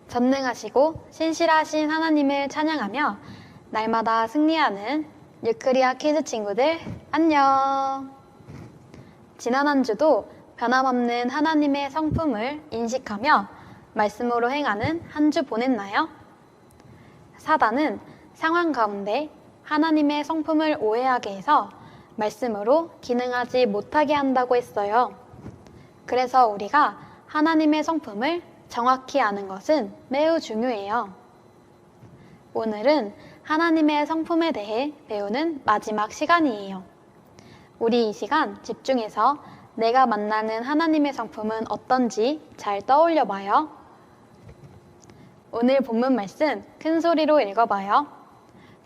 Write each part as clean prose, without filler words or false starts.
전능하시고 신실하신 하나님을 찬양하며 날마다 승리하는 유크리아 키즈 친구들 안녕! 지난 한 주도 변함없는 하나님의 성품을 인식하며 말씀으로 행하는 한 주 보냈나요? 사단은 상황 가운데 하나님의 성품을 오해하게 해서 말씀으로 기능하지 못하게 한다고 했어요. 그래서 우리가 하나님의 성품을 정확히 아는 것은 매우 중요해요. 오늘은 하나님의 성품에 대해 배우는 마지막 시간이에요. 우리 이 시간 집중해서 내가 만나는 하나님의 성품은 어떤지 잘 떠올려 봐요. 오늘 본문 말씀 큰 소리로 읽어봐요.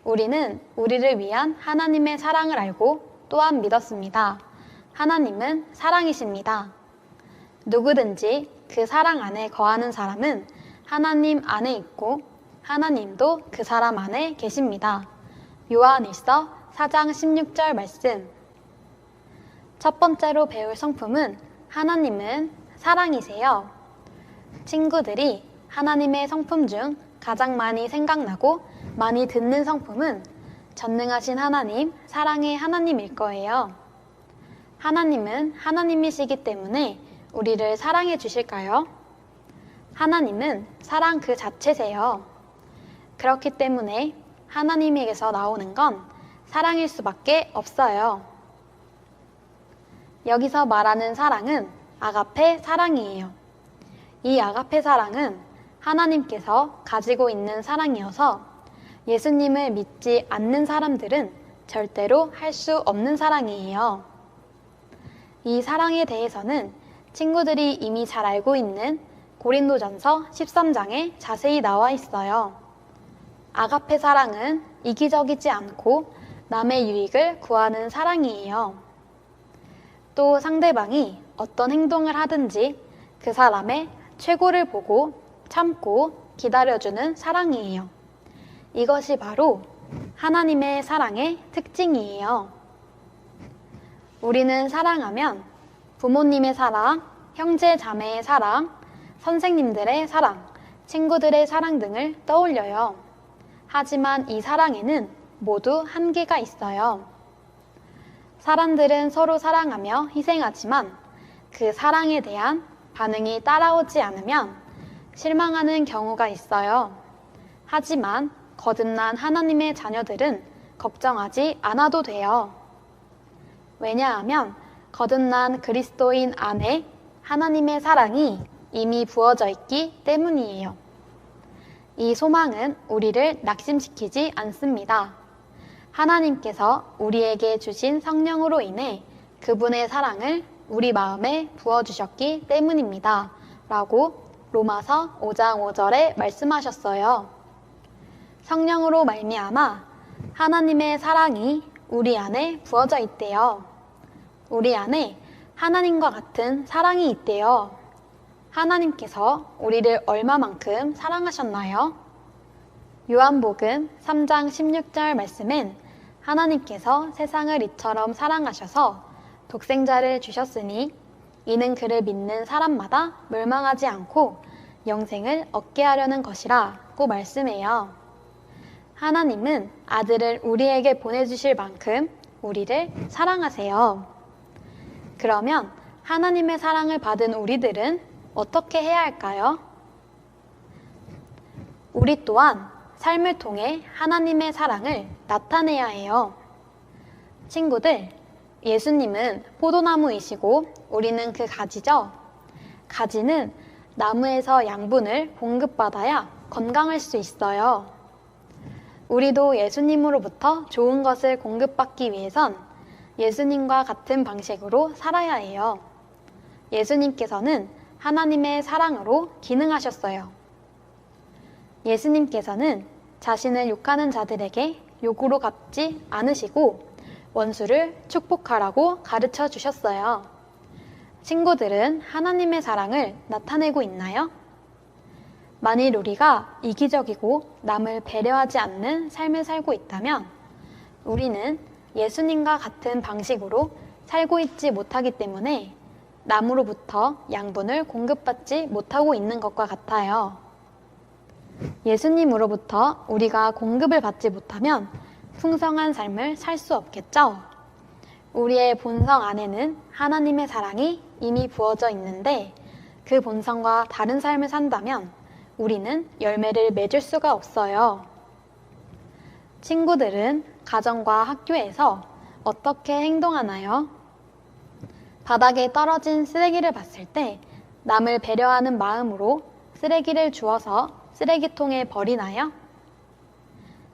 우리는 우리를 위한 하나님의 사랑을 알고 또한 믿었습니다. 하나님은 사랑이십니다. 누구든지 그 사랑 안에 거하는 사람은 하나님 안에 있고 하나님도 그 사람 안에 계십니다. 요한일서 4장 16절 말씀. 첫 번째로 배울 성품은 하나님은 사랑이세요. 친구들이 하나님의 성품 중 가장 많이 생각나고 많이 듣는 성품은 전능하신 하나님, 사랑의 하나님일 거예요. 하나님은 하나님이시기 때문에 우리를 사랑해 주실까요? 하나님은 사랑 그 자체세요. 그렇기 때문에 하나님에게서 나오는 건 사랑일 수밖에 없어요. 여기서 말하는 사랑은 아가페 사랑이에요. 이 아가페 사랑은 하나님께서 가지고 있는 사랑이어서 예수님을 믿지 않는 사람들은 절대로 할 수 없는 사랑이에요. 이 사랑에 대해서는 친구들이 이미 잘 알고 있는 고린도전서 13장에 자세히 나와 있어요. 아가페 사랑은 이기적이지 않고 남의 유익을 구하는 사랑이에요. 또 상대방이 어떤 행동을 하든지 그 사람의 최고를 보고 참고 기다려주는 사랑이에요. 이것이 바로 하나님의 사랑의 특징이에요. 우리는 사랑하면 부모님의 사랑, 형제 자매의 사랑, 선생님들의 사랑, 친구들의 사랑 등을 떠올려요. 하지만 이 사랑에는 모두 한계가 있어요. 사람들은 서로 사랑하며 희생하지만 그 사랑에 대한 반응이 따라오지 않으면 실망하는 경우가 있어요. 하지만 거듭난 하나님의 자녀들은 걱정하지 않아도 돼요. 왜냐하면 거듭난 그리스도인 안에 하나님의 사랑이 이미 부어져 있기 때문이에요. 이 소망은 우리를 낙심시키지 않습니다. 하나님께서 우리에게 주신 성령으로 인해 그분의 사랑을 우리 마음에 부어주셨기 때문입니다. 라고 로마서 5장 5절에 말씀하셨어요. 성령으로 말미암아 하나님의 사랑이 우리 안에 부어져 있대요. 우리 안에 하나님과 같은 사랑이 있대요. 하나님께서 우리를 얼마만큼 사랑하셨나요? 요한복음 3장 16절 말씀엔 하나님께서 세상을 이처럼 사랑하셔서 독생자를 주셨으니 이는 그를 믿는 사람마다 멸망하지 않고 영생을 얻게 하려는 것이라고 말씀해요. 하나님은 아들을 우리에게 보내주실 만큼 우리를 사랑하세요. 그러면 하나님의 사랑을 받은 우리들은 어떻게 해야 할까요? 우리 또한 삶을 통해 하나님의 사랑을 나타내야 해요. 친구들, 예수님은 포도나무이시고 우리는 그 가지죠? 가지는 나무에서 양분을 공급받아야 건강할 수 있어요. 우리도 예수님으로부터 좋은 것을 공급받기 위해선 예수님과 같은 방식으로 살아야 해요. 예수님께서는 하나님의 사랑으로 기능하셨어요. 예수님께서는 자신을 욕하는 자들에게 욕으로 갚지 않으시고 원수를 축복하라고 가르쳐 주셨어요. 친구들은 하나님의 사랑을 나타내고 있나요? 만일 우리가 이기적이고 남을 배려하지 않는 삶을 살고 있다면 우리는 예수님과 같은 방식으로 살고 있지 못하기 때문에 남으로부터 양분을 공급받지 못하고 있는 것과 같아요. 예수님으로부터 우리가 공급을 받지 못하면 풍성한 삶을 살 수 없겠죠? 우리의 본성 안에는 하나님의 사랑이 이미 부어져 있는데 그 본성과 다른 삶을 산다면 우리는 열매를 맺을 수가 없어요. 친구들은 가정과 학교에서 어떻게 행동하나요? 바닥에 떨어진 쓰레기를 봤을 때 남을 배려하는 마음으로 쓰레기를 주워서 쓰레기통에 버리나요?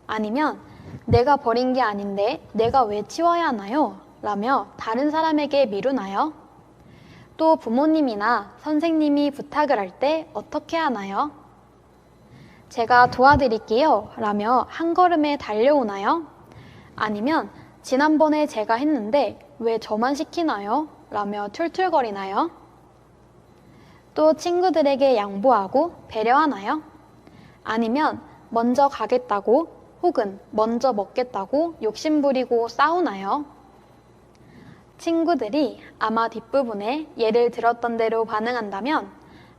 아니면 내가 버린 게 아닌데 내가 왜 치워야 하나요? 라며 다른 사람에게 미루나요? 또 부모님이나 선생님이 부탁을 할 때 어떻게 하나요? 제가 도와드릴게요 라며 한 걸음에 달려오나요? 아니면 지난번에 제가 했는데 왜 저만 시키나요? 라며 툴툴거리나요? 또 친구들에게 양보하고 배려하나요? 아니면 먼저 가겠다고 혹은 먼저 먹겠다고 욕심부리고 싸우나요? 친구들이 아마 뒷부분에 예를 들었던 대로 반응한다면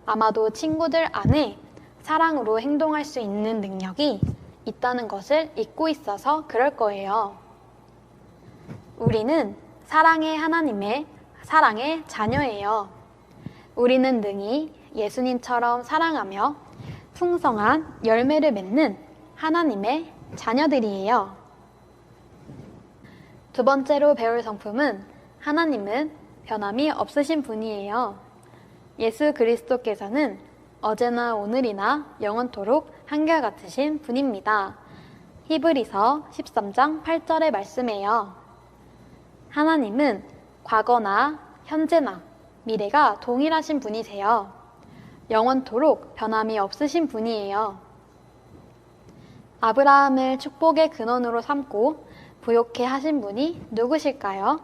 아마도 친구들 안에 사랑으로 행동할 수 있는 능력이 있다는 것을 잊고 있어서 그럴 거예요. 우리는 사랑의 하나님의 사랑의 자녀예요. 우리는 능히 예수님처럼 사랑하며 풍성한 열매를 맺는 하나님의 자녀들이에요. 두 번째로 배울 성품은 하나님은 변함이 없으신 분이에요. 예수 그리스도께서는 어제나 오늘이나 영원토록 한결같으신 분입니다. 히브리서 13장 8절의 말씀이에요. 하나님은 과거나 현재나 미래가 동일하신 분이세요. 영원토록 변함이 없으신 분이에요. 아브라함을 축복의 근원으로 삼고 부욕해 하신 분이 누구실까요?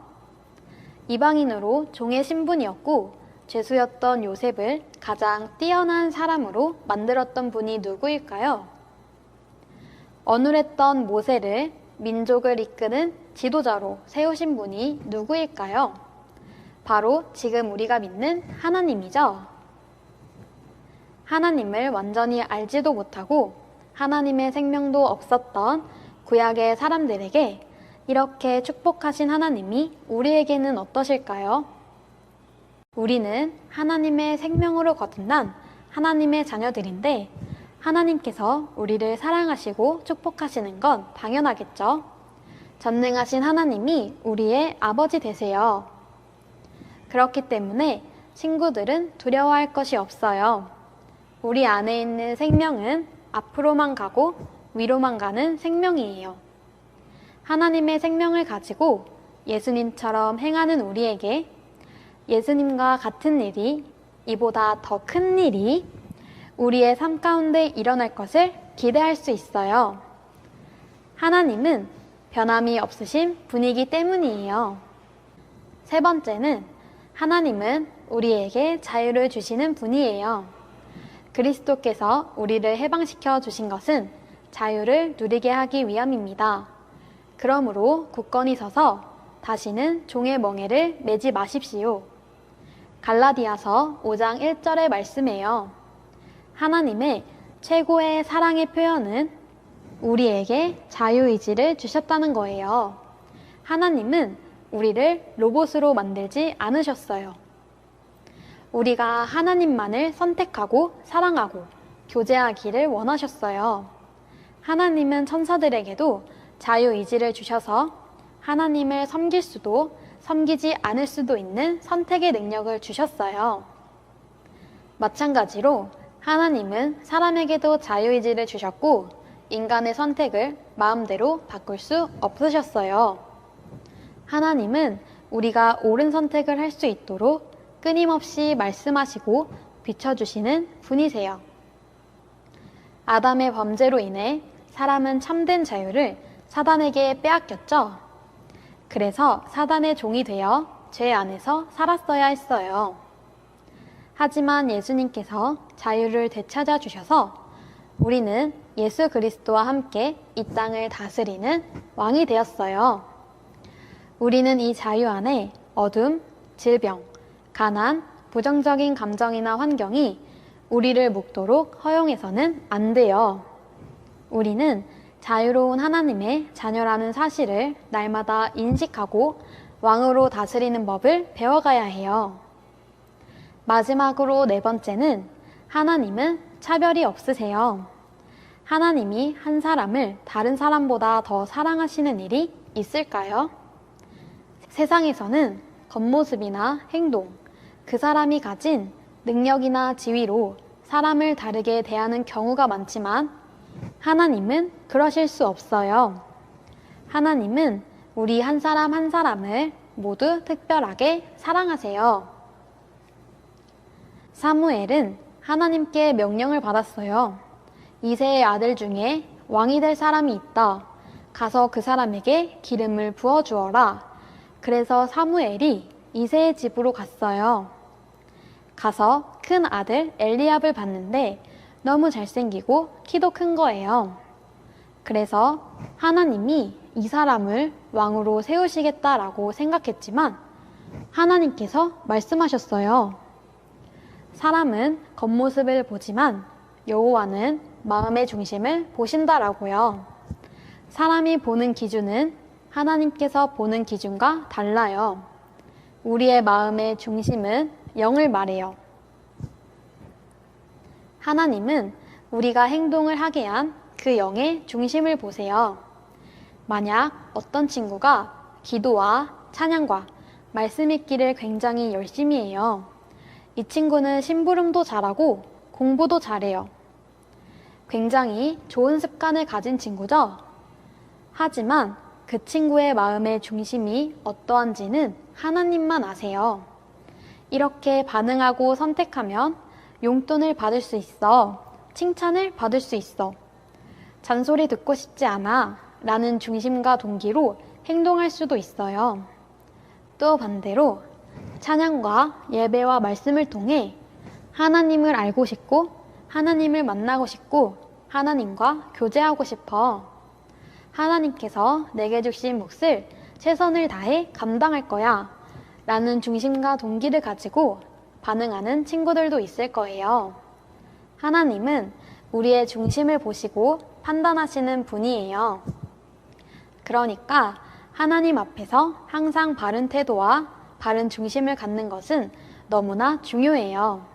이방인으로 종의 신분이었고 죄수였던 요셉을 가장 뛰어난 사람으로 만들었던 분이 누구일까요? 어눌했던 모세를 민족을 이끄는 지도자로 세우신 분이 누구일까요? 바로 지금 우리가 믿는 하나님이죠. 하나님을 완전히 알지도 못하고 하나님의 생명도 없었던 구약의 사람들에게 이렇게 축복하신 하나님이 우리에게는 어떠실까요? 우리는 하나님의 생명으로 거듭난 하나님의 자녀들인데 하나님께서 우리를 사랑하시고 축복하시는 건 당연하겠죠. 전능하신 하나님이 우리의 아버지 되세요. 그렇기 때문에 친구들은 두려워할 것이 없어요. 우리 안에 있는 생명은 앞으로만 가고 위로만 가는 생명이에요. 하나님의 생명을 가지고 예수님처럼 행하는 우리에게 예수님과 같은 일이, 이보다 더 큰 일이 우리의 삶 가운데 일어날 것을 기대할 수 있어요. 하나님은 변함이 없으신 분이기 때문이에요. 세 번째는 하나님은 우리에게 자유를 주시는 분이에요. 그리스도께서 우리를 해방시켜 주신 것은 자유를 누리게 하기 위함입니다. 그러므로 굳건히 서서 다시는 종의 멍에를 매지 마십시오. 갈라디아서 5장 1절의 말씀이에요. 하나님의 최고의 사랑의 표현은 우리에게 자유의지를 주셨다는 거예요. 하나님은 우리를 로봇으로 만들지 않으셨어요. 우리가 하나님만을 선택하고 사랑하고 교제하기를 원하셨어요. 하나님은 천사들에게도 자유의지를 주셔서 하나님을 섬길 수도 섬기지 않을 수도 있는 선택의 능력을 주셨어요. 마찬가지로 하나님은 사람에게도 자유의지를 주셨고 인간의 선택을 마음대로 바꿀 수 없으셨어요. 하나님은 우리가 옳은 선택을 할 수 있도록 끊임없이 말씀하시고 비춰주시는 분이세요. 아담의 범죄로 인해 사람은 참된 자유를 사단에게 빼앗겼죠. 그래서 사단의 종이 되어 죄 안에서 살았어야 했어요. 하지만 예수님께서 자유를 되찾아 주셔서 우리는 예수 그리스도와 함께 이 땅을 다스리는 왕이 되었어요. 우리는 이 자유 안에 어둠, 질병, 가난, 부정적인 감정이나 환경이 우리를 묶도록 허용해서는 안 돼요. 우리는 자유로운 하나님의 자녀라는 사실을 날마다 인식하고 왕으로 다스리는 법을 배워가야 해요. 마지막으로 네 번째는 하나님은 차별이 없으세요. 하나님이 한 사람을 다른 사람보다 더 사랑하시는 일이 있을까요? 세상에서는 겉모습이나 행동, 그 사람이 가진 능력이나 지위로 사람을 다르게 대하는 경우가 많지만 하나님은 그러실 수 없어요. 하나님은 우리 한 사람 한 사람을 모두 특별하게 사랑하세요. 사무엘은 하나님께 명령을 받았어요. 이새의 아들 중에 왕이 될 사람이 있다. 가서 그 사람에게 기름을 부어주어라. 그래서 사무엘이 이새의 집으로 갔어요. 가서 큰 아들 엘리압을 봤는데 너무 잘생기고 키도 큰 거예요. 그래서 하나님이 이 사람을 왕으로 세우시겠다라고 생각했지만 하나님께서 말씀하셨어요. 사람은 겉모습을 보지만 여호와는 마음의 중심을 보신다라고요. 사람이 보는 기준은 하나님께서 보는 기준과 달라요. 우리의 마음의 중심은 영을 말해요. 하나님은 우리가 행동을 하게 한 그 영의 중심을 보세요. 만약 어떤 친구가 기도와 찬양과 말씀 읽기를 굉장히 열심히 해요. 이 친구는 심부름도 잘하고 공부도 잘해요. 굉장히 좋은 습관을 가진 친구죠? 하지만 그 친구의 마음의 중심이 어떠한지는 하나님만 아세요. 이렇게 반응하고 선택하면 용돈을 받을 수 있어. 칭찬을 받을 수 있어. 잔소리 듣고 싶지 않아. 라는 중심과 동기로 행동할 수도 있어요. 또 반대로 찬양과 예배와 말씀을 통해 하나님을 알고 싶고 하나님을 만나고 싶고 하나님과 교제하고 싶어. 하나님께서 내게 주신 몫을 최선을 다해 감당할 거야. 라는 중심과 동기를 가지고 반응하는 친구들도 있을 거예요. 하나님은 우리의 중심을 보시고 판단하시는 분이에요. 그러니까 하나님 앞에서 항상 바른 태도와 바른 중심을 갖는 것은 너무나 중요해요.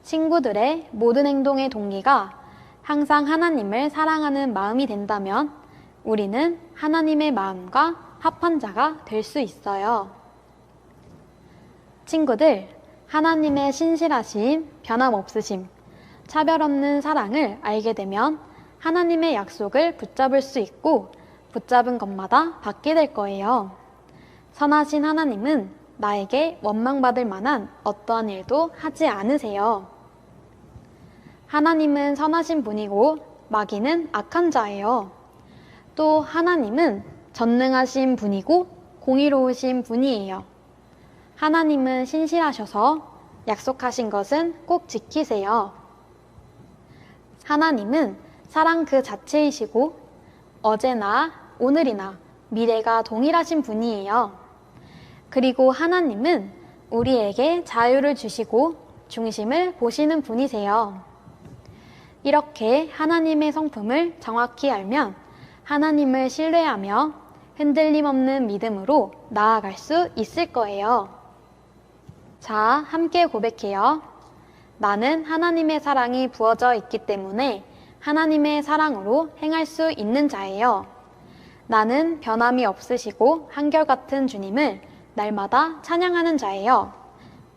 친구들의 모든 행동의 동기가 항상 하나님을 사랑하는 마음이 된다면 우리는 하나님의 마음과 합한 자가 될 수 있어요. 친구들, 하나님의 신실하심, 변함없으심, 차별 없는 사랑을 알게 되면 하나님의 약속을 붙잡을 수 있고 붙잡은 것마다 받게 될 거예요. 선하신 하나님은 나에게 원망받을 만한 어떠한 일도 하지 않으세요. 하나님은 선하신 분이고 마귀는 악한 자예요. 또 하나님은 전능하신 분이고 공의로우신 분이에요. 하나님은 신실하셔서 약속하신 것은 꼭 지키세요. 하나님은 사랑 그 자체이시고 어제나 오늘이나 미래가 동일하신 분이에요. 그리고 하나님은 우리에게 자유를 주시고 중심을 보시는 분이세요. 이렇게 하나님의 성품을 정확히 알면 하나님을 신뢰하며 흔들림 없는 믿음으로 나아갈 수 있을 거예요. 자, 함께 고백해요. 나는 하나님의 사랑이 부어져 있기 때문에 하나님의 사랑으로 행할 수 있는 자예요. 나는 변함이 없으시고 한결같은 주님을 날마다 찬양하는 자예요.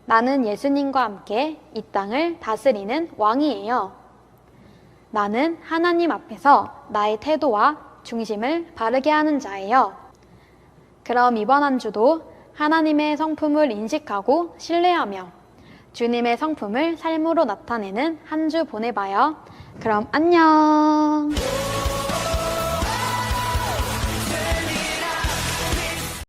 나는 예수님과 함께 이 땅을 다스리는 왕이에요. 나는 하나님 앞에서 나의 태도와 중심을 바르게 하는 자예요. 그럼 이번 한 주도 하나님의 성품을 인식하고 신뢰하며 주님의 성품을 삶으로 나타내는 한 주 보내봐요. 그럼 안녕!